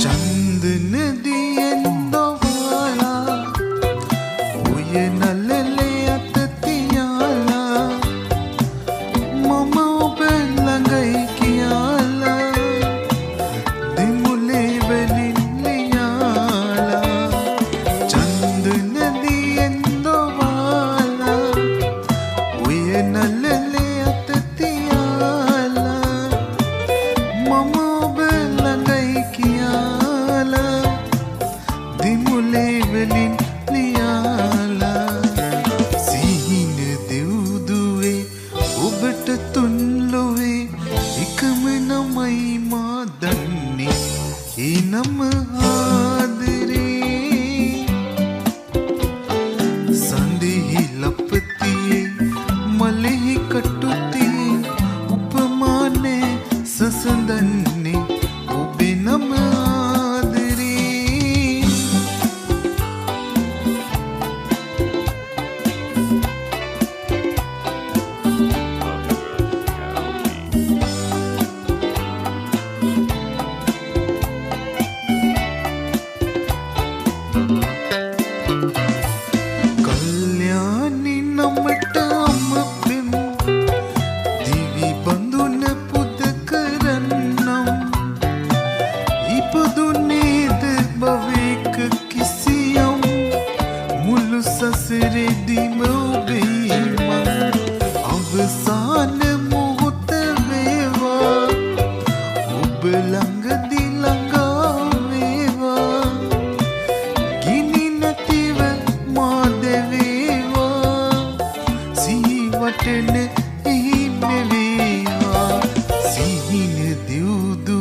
चंद नदियन दोवाला उये नलले अततियाला मम ඔබ ළඟයි කියලා දිමුලේ වලින් ලියාලා चंद नदियन दोवाला उये नलले අතතියාලා මම ඔබ ළඟයි කියලා දිමුලේ වලින් ලියාලා සිහින දෙව්දුවේ ඔබට තුන් ලොවේ එකම නමයි මා දන්නේ ඒ නම ආදරේ සඳෙහි ලපතියේ මලෙහි කටුතියේ උපමානේ සසඳන්නේ ඔබේ නම ආදරේ කල්යාණි නමට අමපෙම් දිවි බඳුන පුද කරන්නම් ඉපදුනේද භවයක කිසියම් මුළු සසරෙදිම ඔබේ මං අවසාන මොහොත වේවා ඔබ ළඟදී ළඟා වේවා ගිනි නැතිව මා දෙවේවා සිහි වටන එහි මෙවේවා සිහින දියුදු